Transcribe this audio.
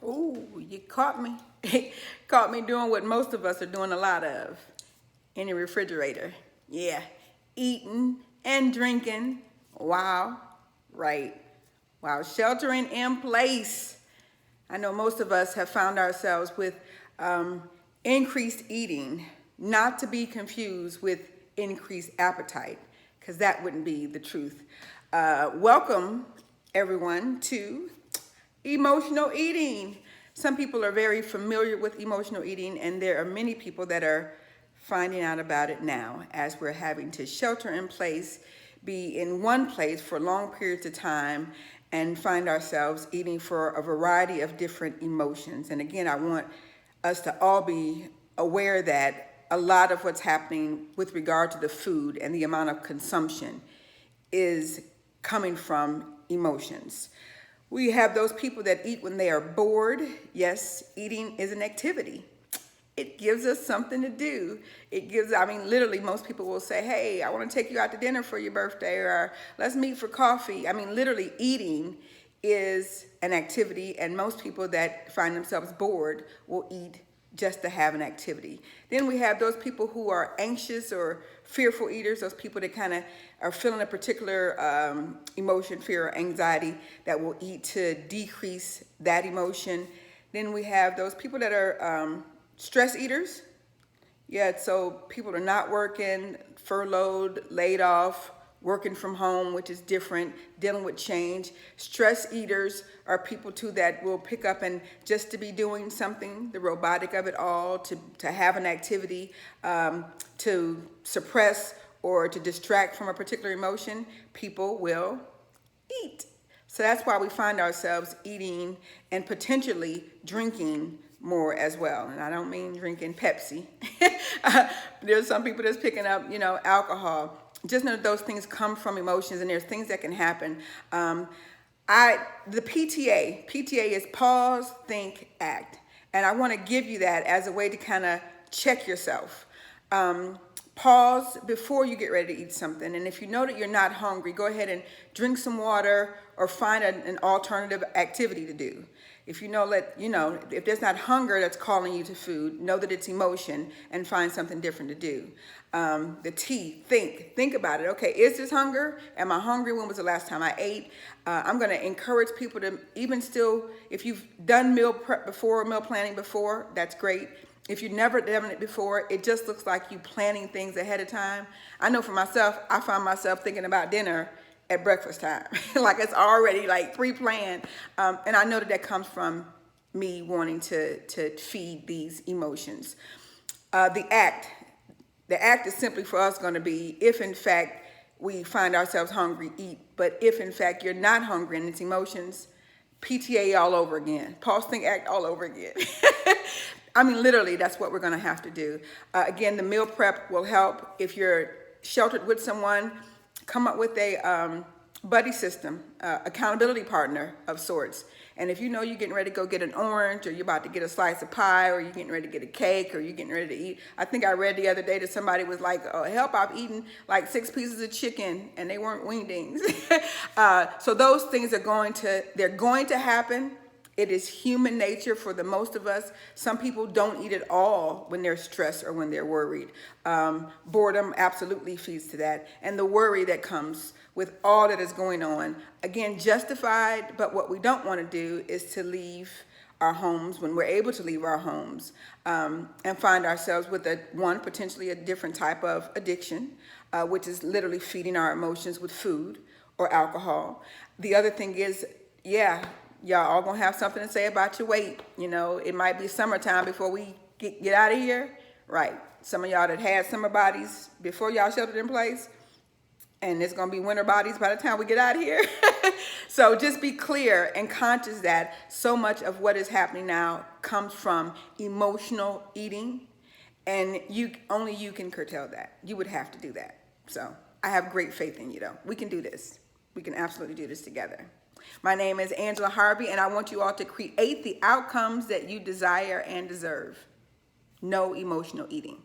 Ooh, you caught me. Caught me doing what most of us are doing a lot of in the refrigerator. Yeah, eating and drinking. Wow, right. While sheltering in place. I know most of us have found ourselves with increased eating, not to be confused with increased appetite, because that wouldn't be the truth. Welcome, everyone, to emotional eating. Some people are very familiar with emotional eating, and there are many people that are finding out about it now as we're having to shelter in place, be in one place for long periods of time, and find ourselves eating for a variety of different emotions. And again, I want us to all be aware that a lot of what's happening with regard to the food and the amount of consumption is coming from emotions. We have those people that eat when they are bored. Yes, eating is an activity. It gives us something to do. Literally, most people will say, hey, I want to take you out to dinner for your birthday, or let's meet for coffee. Literally, eating is an activity, and most people that find themselves bored will eat just to have an activity. Then we have those people who are anxious or fearful eaters, those people that kind of are feeling a particular emotion, fear, or anxiety, that will eat to decrease that emotion. Then we have those people that are stress eaters. Yeah, so people are not working, furloughed, laid off, working from home, which is different, dealing with change. Stress eaters are people too that will pick up and just to be doing something, the robotic of it all, to have an activity, to suppress or to distract from a particular emotion, people will eat. So that's why we find ourselves eating and potentially drinking more as well. And I don't mean drinking Pepsi. There's some people that's picking up, alcohol. Just know that those things come from emotions, and there's things that can happen. The PTA is pause, think, act. And I want to give you that as a way to kind of check yourself. Pause before you get ready to eat something. And if you know that you're not hungry, go ahead and drink some water or find an alternative activity to do. If you know if there's not hunger that's calling you to food, know that it's emotion and find something different to do. The T, think about it. Okay, is this hunger? Am I hungry? When was the last time I ate? I'm going to encourage people to even still, if you've done meal prep before, meal planning before, that's great. If you've never done it before, it just looks like you planning things ahead of time. I know for myself, I find myself thinking about dinner at breakfast time. Like it's already like pre-planned. And I know that comes from me wanting to feed these emotions. The act is simply for us going to be, if in fact we find ourselves hungry, eat. But if in fact you're not hungry and it's emotions, PTA all over again. Pause, think, act all over again. Literally, that's what we're going to have to do. Again, the meal prep will help. If you're sheltered with someone, come up with a buddy system, accountability partner of sorts. And if you know you're getting ready to go get an orange, or you're about to get a slice of pie, or you're getting ready to get a cake, or you're getting ready to eat. I think I read the other day that somebody was like, oh, help, I've eaten like 6 pieces of chicken and they weren't wingdings. So those things are going to happen. It is human nature for the most of us. Some people don't eat at all when they're stressed or when they're worried. Boredom absolutely feeds to that. And the worry that comes with all that is going on. Again, justified, but what we don't want to do is to leave our homes when we're able to leave our homes and find ourselves with potentially a different type of addiction, which is literally feeding our emotions with food or alcohol. The other thing is, y'all all gonna have something to say about your weight. It might be summertime before we get out of here. Right. Some of y'all that had summer bodies before y'all sheltered in place, and it's gonna be winter bodies by the time we get out of here. So just be clear and conscious that so much of what is happening now comes from emotional eating, and only you can curtail that. You would have to do that. So I have great faith in you, though. We can do this. We can absolutely do this together. My name is Angela Harvey, and I want you all to create the outcomes that you desire and deserve. No emotional eating.